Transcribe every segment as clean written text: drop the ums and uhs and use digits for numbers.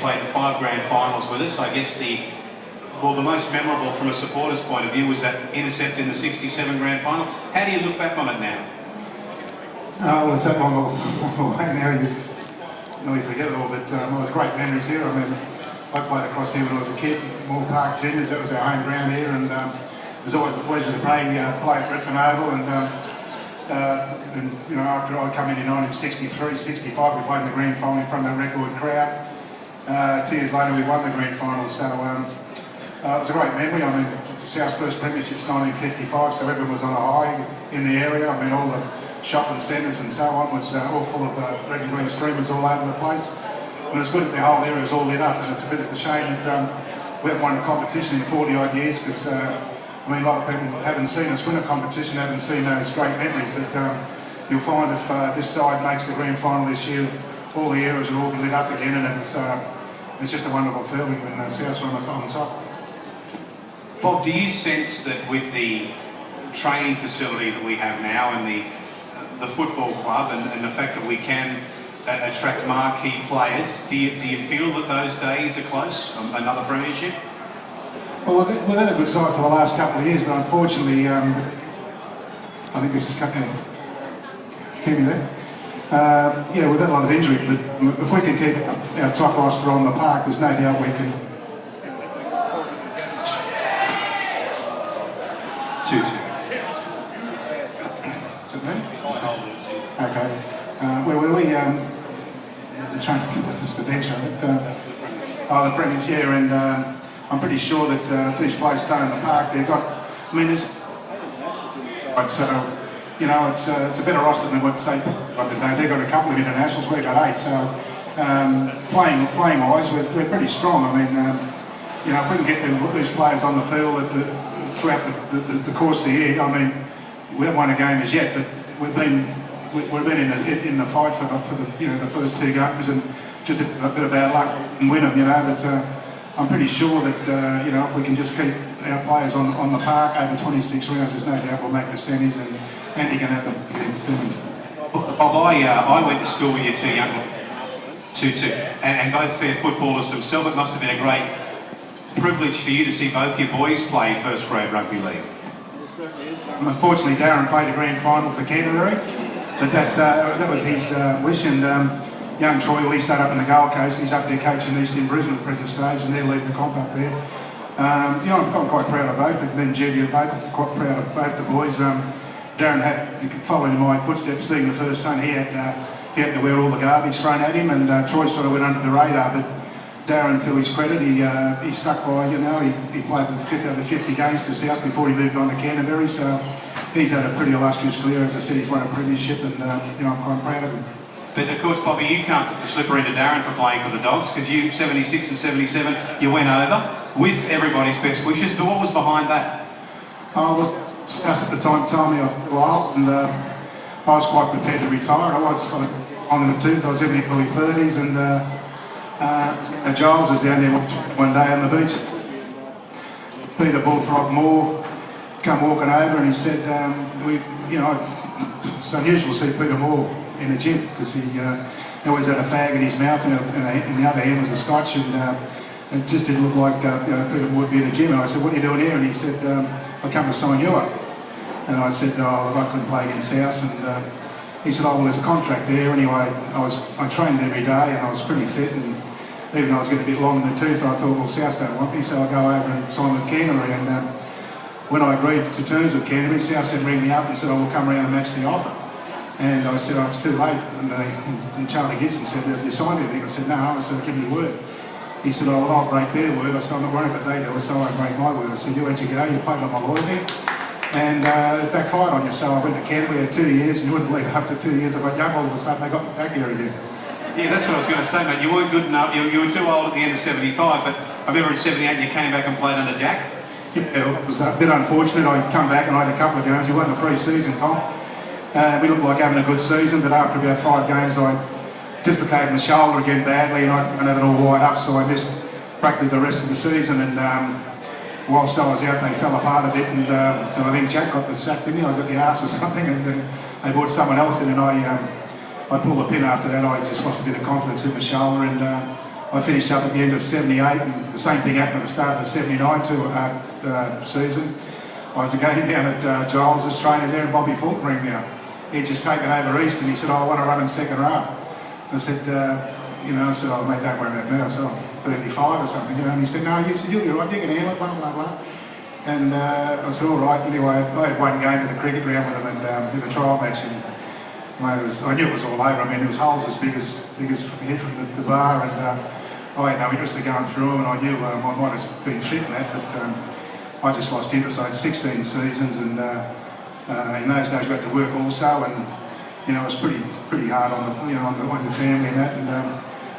played in 5 grand finals with us. I guess the most memorable from a supporter's point of view was that intercept in the 67 grand final. How do you look back on it now? Oh, it's that long away now, you nearly forget it all, but it was great memories here. I mean, I played across here when I was a kid, Moore Park Juniors, that was our home ground here, and it was always a pleasure to play at Redfern Oval, and you know, after I come in 1963, 65, we played in the grand final in front of a record crowd. 2 years later we won the grand final, so it was a great memory. I mean, it's the South's first premiership since 1955, so everyone was on a high in the area. I mean, all the shopping centres and so on was all full of red and green streamers all over the place. And it's good that the whole area was all lit up, and it's a bit of a shame that we haven't won a competition in 40 odd years, because I mean, a lot of people haven't seen us win a competition, haven't seen those great memories, but you'll find if this side makes the grand final this year, all the areas will all be lit up again, and it's just a wonderful feeling when the South's on top. Bob, do you sense that with the training facility that we have now and the football club and the fact that we can attract marquee players, do you feel that those days are close, another premiership? Well, we've had a good side for the last couple of years, but unfortunately, I think this is cutting. Hear me there? Yeah, we've had a lot of injury, but if we can keep our top roster on the park, there's no doubt we can. 2-2. Is it me? Okay. I'm trying to think what's the bench on it. The Premiers, yeah, and I'm pretty sure that these players stay in the park. They've got, I mean, it's you know, it's a better roster than what say they've got a couple of internationals. We've got 8, so playing wise, we're pretty strong. I mean, you know, if we can get these players on the field throughout the course of the year, I mean, we haven't won a game as yet, but we've been in the fight for the you know, the first 2 games, and just a bit of bad luck and win them, you know. But I'm pretty sure that you know, if we can just keep our players on the park over 26 rounds, there's no doubt we'll make the semis, and Andy can have them teams. Bob, I went to school with your 2 young and both fair footballers themselves. It must have been a great privilege for you to see both your boys play first grade rugby league. Unfortunately, Darren played a grand final for Canterbury, but that was his wish, and young Troy, well, he stayed up in the Gold Coast, and he's up there coaching East in Brisbane at the present stage, and they're leading the comp up there. You know, I'm quite proud of both, and then Judy are both quite proud of both the boys. Darren had, following in my footsteps, being the first son, he had to wear all the garbage thrown at him, and Troy sort of went under the radar, but Darren, to his credit, he stuck by, you know, he played over 50 games for South before he moved on to Canterbury, so he's had a pretty illustrious career. As I said, he's won a premiership, and you know, I'm quite proud of him. But of course, Bobby, you can't put the slipper into Darren for playing for the Dogs, because you, 76 and 77, you went over with everybody's best wishes, but what was behind that? Well, South at the time told me a while, and I was quite prepared to retire. I was on in the tooth, I was in the early 30s, and Giles was down there one day on the beach. Peter Bullfrog Moore come walking over, and he said, you know, it's unusual to see Peter Moore in a gym, because he always had a fag in his mouth, and the other hand was a scotch, and it just didn't look like you know, Peter Moore would be in a gym. And I said, what are you doing here? And he said, I come to sign you up. And I said, oh, I couldn't play against South. And he said, oh, well, there's a contract there. Anyway, I trained every day, and I was pretty fit, and even though I was getting a bit long in the tooth, I thought, well, South don't want me, so I'll go over and sign with Canterbury. And when I agreed to terms with Canterbury, South said, ring me up, and said, I will come around and match the offer. And I said, oh, it's too late. And Charlie Gibson said, have you signed anything? I said, no. I said, give me your word. He said, oh, well, I'll break their word. I said, I'm not worried about they do it, so I break my word. I said, you let you go, you played on my loyalty. And it backfired on you, so I went to Canterbury, had 2 years, and you wouldn't believe after 2 years I got young, all of a sudden they got me back here again. Yeah, that's what I was going to say, mate. You weren't good enough, you were too old at the end of 75, but I remember in 78 you came back and played under Jack. Yeah, it was a bit unfortunate. I come back and I had a couple of games. You won the pre-season comp. We looked like having a good season, but after about 5 games I dislocated my shoulder again badly, and I didn't have it all wired up, so I missed practically the rest of the season. And whilst I was out, they fell apart a bit, and I think Jack got the sack, didn't he? I got the arse or something, and then they brought someone else in, and I pulled a pin after that. I just lost a bit of confidence in my shoulder, and I finished up at the end of 78, and the same thing happened at the start of the 79 season. I was again down at Giles' training there, and Bobby Fulton now. He'd just taken over East, and he said, I want to run in second row. I said, I said, oh mate, don't worry about me. I said, I'm 35 or something, and he said, no, you'll be right, you can handle it, blah, blah, blah. And I said, all right. Anyway, I had one game at the cricket ground with him, and did a trial match, and mate, I knew it was all over. I mean, there was holes as big as here from the bar, and I had no interest in going through them, and I knew I might have been fit in that, but I just lost interest. I had 16 seasons, and in those days we had to work also, and it was pretty hard on the family and that,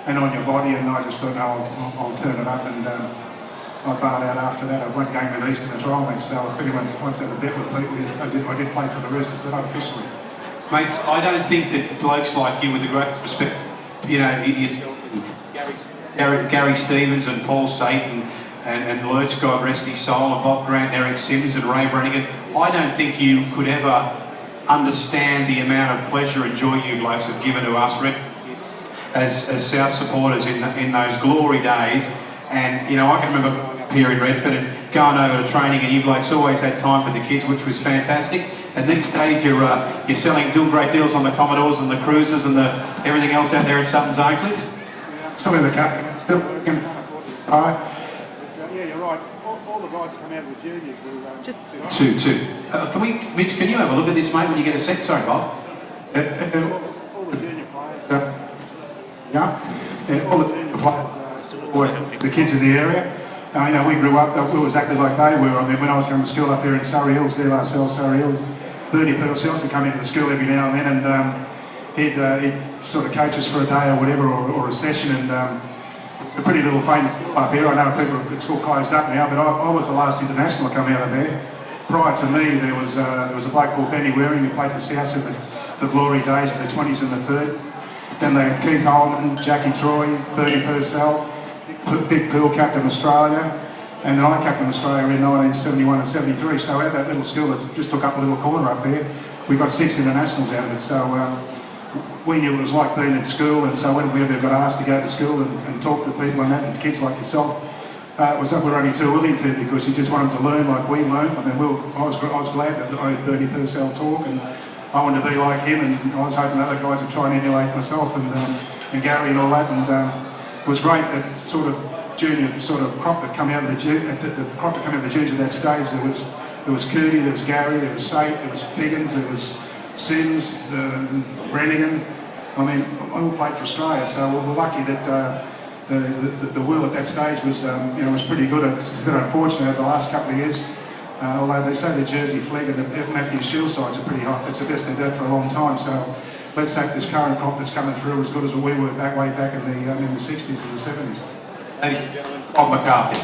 and on your body. And I just thought, no, I'll turn it up, and I bailed out after that. I went game with East in the trial match, so if anyone wants to have a bet with people, I did play for the Roosters, but unofficially. Mate, I don't think that blokes like you, with the great respect, Gary Stevens and Paul Satan and Lurch, God rest his soul, and Bob Grant, Eric Sims and Ray Brannigan, I don't think you could ever understand the amount of pleasure and joy you blokes have given to us as South supporters in those glory days. And I can remember up here in Redford and going over to training, and you blokes always had time for the kids, which was fantastic. And next stage you're doing great deals on the Commodores and the Cruisers and everything else out there at Sutton's Aycliffe. Some of the captains still working. All right. Yeah, you're right. All the guys that come out of the juniors will just two. Mitch, can you have a look at this, mate, when you get a sec? Sorry, Bob. All the junior players. All the junior players. The kids in the area. We grew up. We were exactly like they were. I mean, when I was going to school up here in Surrey Hills, Surrey Hills, Bernie Purcell used to come into the school every now and then, and he'd sort of coach us for a day or whatever, or a session, and a pretty little famous school up here. I know people at school closed up now, but I was the last international to come out of there. Prior to me, there was a bloke called Benny Waring who played for South in the glory days of the 20s and the 30s. Then they had Keith Holman, Jackie Troy, Bernie Purcell, Dick Pearl captained Australia, and then I captained Australia in 1971 and 73. So out of that little school that just took up a little corner up there, we got 6 internationals out of it. So we knew it was like being at school, and so when we ever got asked to go to school and talk to people and that, and kids like yourself, it was that we were only too willing to, because you just want them to learn like we learned. I mean, I was glad that I heard Bernie Purcell talk, and I wanted to be like him, and I was hoping other guys would try and emulate myself and Gary and all that, and it was great that sort of junior crop that come out of the juniors at that stage. There was Curdy, there was Gary, there was Sate, there was Piggins, there was Sims, Brannigan. I mean, I all played for Australia, so we're lucky that the will at that stage was pretty good. It's been unfortunate over the last couple of years, although they say the Jersey Flegg and the Matthew Shield sides are pretty hot. It's the best they've done for a long time. So let's hope this current crop that's coming through as good as we were way back in the 60s and the 70s. Ladies and gentlemen, Bob McCarthy.